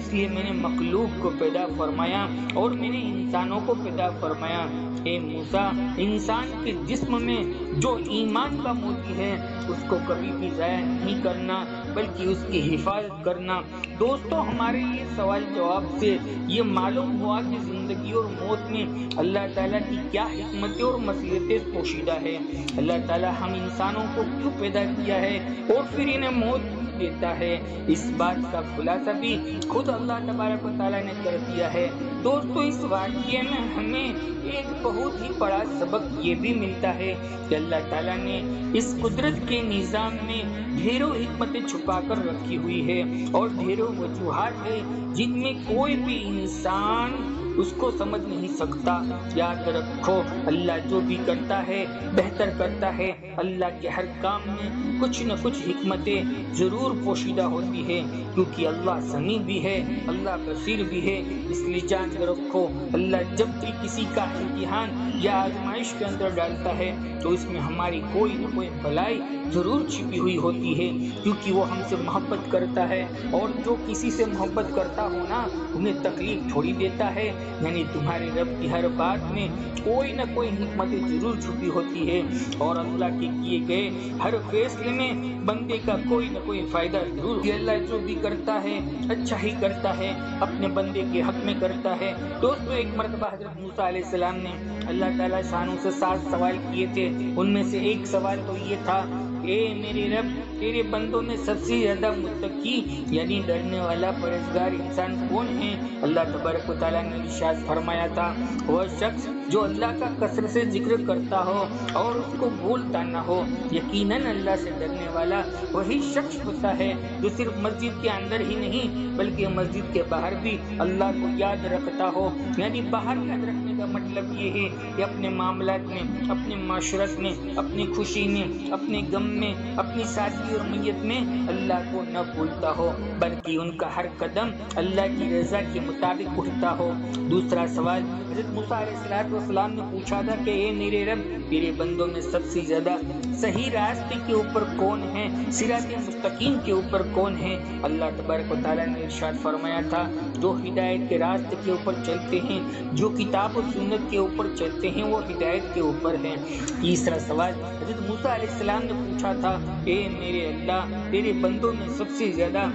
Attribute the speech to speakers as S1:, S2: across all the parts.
S1: اس لیے میں نے مخلوق کو پیدا فرمایا اور میں نے انسانوں کو پیدا فرمایا۔ اے موسیٰ، انسان کے جسم میں جو ایمان کا موتی ہے اس کو کبھی بھی ضائع نہیں کرنا بلکہ اس کی حفاظت کرنا۔ دوستو، ہمارے یہ سوال جواب سے یہ معلوم ہوا کہ زندگی اور موت میں اللہ تعالیٰ کی کیا حکمتیں اور مصلحتیں پوشیدہ ہے۔ اللہ تعالیٰ ہم انسانوں کو کیوں پیدا کیا ہے اور پھر انہیں موت دیتا ہے، اس بات کا خلاصہ بھی خود اللہ تبارک و تعالیٰ نے کر دیا ہے۔ دوستو، اس واقعے میں ہمیں ایک بہت ہی بڑا سبق یہ بھی ملتا ہے کہ اللہ تعالیٰ نے اس قدرت کے نظام میں ڈھیروں حکمتیں چھپا کر رکھی ہوئی ہے اور ڈھیروں وجوہات ہے جن میں کوئی بھی انسان اس کو سمجھ نہیں سکتا۔ یاد رکھو، اللہ جو بھی کرتا ہے بہتر کرتا ہے۔ اللہ کے ہر کام میں کچھ نہ کچھ حکمتیں ضرور پوشیدہ ہوتی ہے، کیونکہ اللہ سمیع بھی ہے، اللہ بصیر بھی ہے۔ اس لیے جان رکھو، اللہ جب بھی کسی کا امتحان یا آزمائش کے اندر ڈالتا ہے تو اس میں ہماری کوئی نہ کوئی بھلائی ضرور چھپی ہوئی ہوتی ہے، کیونکہ وہ ہم سے محبت کرتا ہے، اور جو کسی سے محبت کرتا ہو نا انہیں تکلیف تھوڑی دیتا ہے۔ یعنی تمہارے رب کی ہر بات میں کوئی نہ کوئی حکمت ضرور چھپی ہوتی ہے، اور اللہ کے کیے گئے ہر فیصلے میں بندے کا کوئی نہ کوئی فائدہ ضرور ہے۔ اللہ جو بھی کرتا ہے اچھا ہی کرتا ہے، اپنے بندے کے حق میں کرتا ہے۔ دوستو، ایک مرتبہ حضرت موسیٰ علیہ السلام نے اللہ تعالیٰ شانوں سے 7 سوال کیے تھے۔ ان میں سے ایک سوال تو یہ تھا، اے میرے رب، تیرے بندوں میں سب سے زیادہ متقی یعنی ڈرنے والا پرہیزگار انسان کون ہے؟ اللہ تبارک و تعالیٰ نے ارشاد فرمایا تھا، وہ شخص جو اللہ کا کثرت سے ذکر کرتا ہو اور اس کو بھولتا نہ ہو۔ یقیناً اللہ سے ڈرنے والا وہی شخص ہوتا ہے جو صرف مسجد کے اندر ہی نہیں بلکہ مسجد کے باہر بھی اللہ کو یاد رکھتا ہو۔ یعنی باہر یاد رکھنے کا مطلب یہ ہے کہ اپنے معاملات میں، اپنے معاشرت میں، اپنی خوشی میں، اپنے غم میں، اپنی شادی اور میت میں اللہ کو نہ بھولتا ہو بلکہ ان کا ہر قدم اللہ کی رضا کے مطابق اٹھتا ہو۔ دوسرا سوال حضرت موسیٰ علیہ السلام نے پوچھا تھا کہ اے میرے رب، تیرے بندوں میں سب سے زیادہ صحیح راستے کے اوپر کون ہے، صراط مستقیم کے اوپر کون ہے؟ اللہ تبارک و تعالیٰ نے ارشاد فرمایا تھا، جو ہدایت کے راستے کے اوپر چلتے ہیں، جو کتاب و سنت کے اوپر چلتے ہیں، وہ ہدایت کے اوپر ہیں۔ تیسرا سوال حضرت موسیٰ علیہ السلام نے پوچھا تھا، اے میرے اللہ، تیرے بندوں میں سب سے زیادہ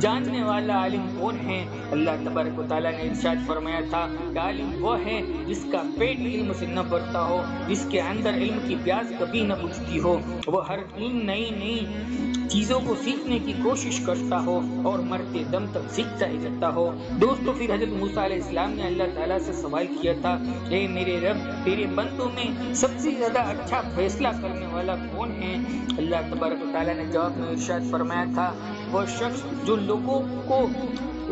S1: جاننے والا عالم کون ہے؟ اللہ تبارک و تعالیٰ نے ارشاد فرمایا تھا کہ عالم وہ ہے جس کا پیٹ علم سے نہ بھرتا ہو، جس کے اندر علم کی پیاس کبھی نہ بجھتی ہو، وہ ہر دن نئی نئی چیزوں کو سیکھنے کی کوشش کرتا ہو اور مرتے دم تک سیکھتا ہی رہتا ہو۔ دوستو، پھر حضرت موسیٰ علیہ السلام نے اللہ تعالیٰ سے سوال کیا تھا، اے میرے رب، تیرے بندوں میں سب سے زیادہ اچھا فیصلہ کرنے والا کون ہے؟ اللہ تبارک و تعالیٰ نے جواب میں ارشاد فرمایا تھا، وہ شخص جو لوگوں کو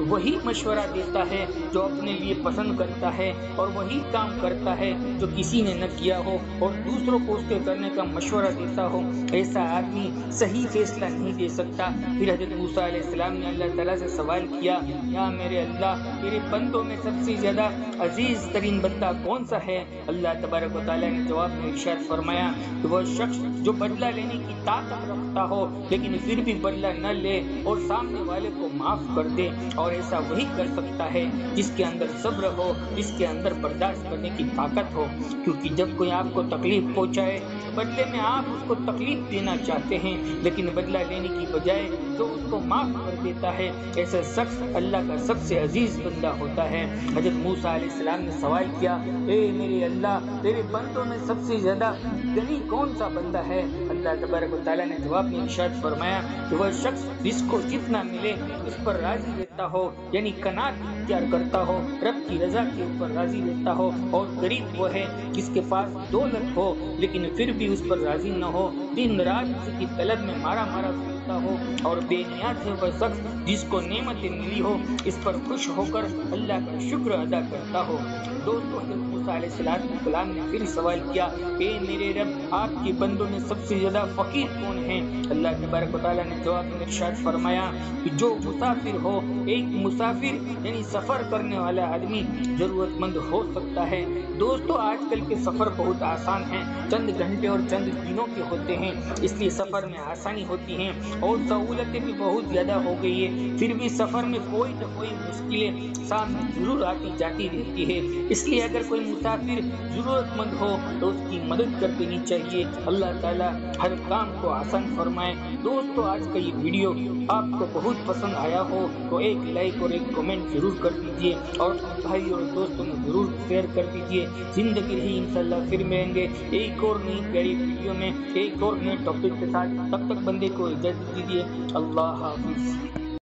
S1: وہی مشورہ دیتا ہے جو اپنے لیے پسند کرتا ہے، اور وہی کام کرتا ہے جو کسی نے نہ کیا ہو اور دوسروں کو اس کے کرنے کا مشورہ دیتا ہو۔ ایسا آدمی صحیح فیصلہ نہیں دے سکتا۔ پھر حضرت موسیٰ علیہ السلام نے اللہ تعالیٰ سے سوال کیا، یا میرے اللہ، تیرے بندوں میں سب سے زیادہ عزیز ترین بندہ کون سا ہے؟ اللہ تبارک و تعالیٰ نے جواب میں ارشاد فرمایا کہ وہ شخص جو بدلہ لینے کی طاقت رکھتا ہو لیکن پھر بھی بدلہ نہ لے اور سامنے والے کو معاف کر دے، اور ایسا وہی کر سکتا ہے جس کے اندر صبر ہو، جس کے اندر برداشت کرنے کی طاقت ہو۔ کیونکہ جب کوئی آپ کو تکلیف پہنچائے بدلے میں آپ اس کو تکلیف دینا چاہتے ہیں، لیکن بدلہ لینے کی بجائے تو اس کو معاف کر دیتا ہے، ایسا شخص اللہ کا سب سے عزیز بندہ ہوتا ہے۔ حضرت موسیٰ علیہ السلام نے سوال کیا، اے میرے اللہ، تیرے بندوں میں سب سے زیادہ غنی کون سا بندہ ہے؟ اللہ تبارک و تعالیٰ نے جواب میں ارشاد فرمایا کہ وہ شخص جس کو جتنا ملے اس پر راضی رہتا ہو، یعنی قناعت اختیار کرتا ہو، رب کی رضا کے اوپر راضی رہتا ہو، اور غریب وہ ہے جس کے پاس دولت ہو لیکن پھر بھی اس پر راضی نہ ہو، دن رات اس کی طلب میں مارا مارا پھرتا ہو، اور بے نیاز ہے وہ شخص جس کو نعمتیں ملی ہو اس پر خوش ہو کر اللہ کا شکر ادا کرتا ہو۔ دوستو، حضرت موسیٰ علیہ السلام نے پھر سوال کیا، اے میرے رب، آپ کے بندوں میں سب سے زیادہ فقیر کون ہیں؟ اللہ تبارک و تعالیٰ نے جواب میں ارشاد فرمایا کہ جو مسافر ہو، ایک مسافر یعنی سفر کرنے والا آدمی ضرورت مند ہو سکتا ہے۔ دوستو، آج کل کے سفر بہت آسان ہیں، چند گھنٹے اور چند دنوں کے ہوتے ہیں، اس لیے سفر میں آسانی ہوتی ہے۔ اور سہولتیں بھی بہت زیادہ ہو گئی ہے، پھر بھی سفر میں کوئی نہ کوئی مشکلیں سامنے ضرور آتی جاتی رہتی ہے۔ اس لیے اگر کوئی مسافر ضرورت مند ہو تو اس کی مدد کر دینی چاہیے۔ اللہ تعالیٰ ہر کام کو آسان فرمائے۔ دوستو، آج کا یہ ویڈیو آپ کو بہت پسند آیا ہو تو ایک لائک اور ایک کمنٹ ضرور کر دیجیے، اور اپنے بھائی اور دوستوں میں ضرور شیئر کر دیجیے۔ زندگی رہی انشاءاللہ پھر ملیں گے ایک اور نئی پیاری ویڈیو میں ایک اور نئے ٹاپک کے ساتھ۔ تب تک بندے کو اجازت دیجیے۔ اللہ حافظ۔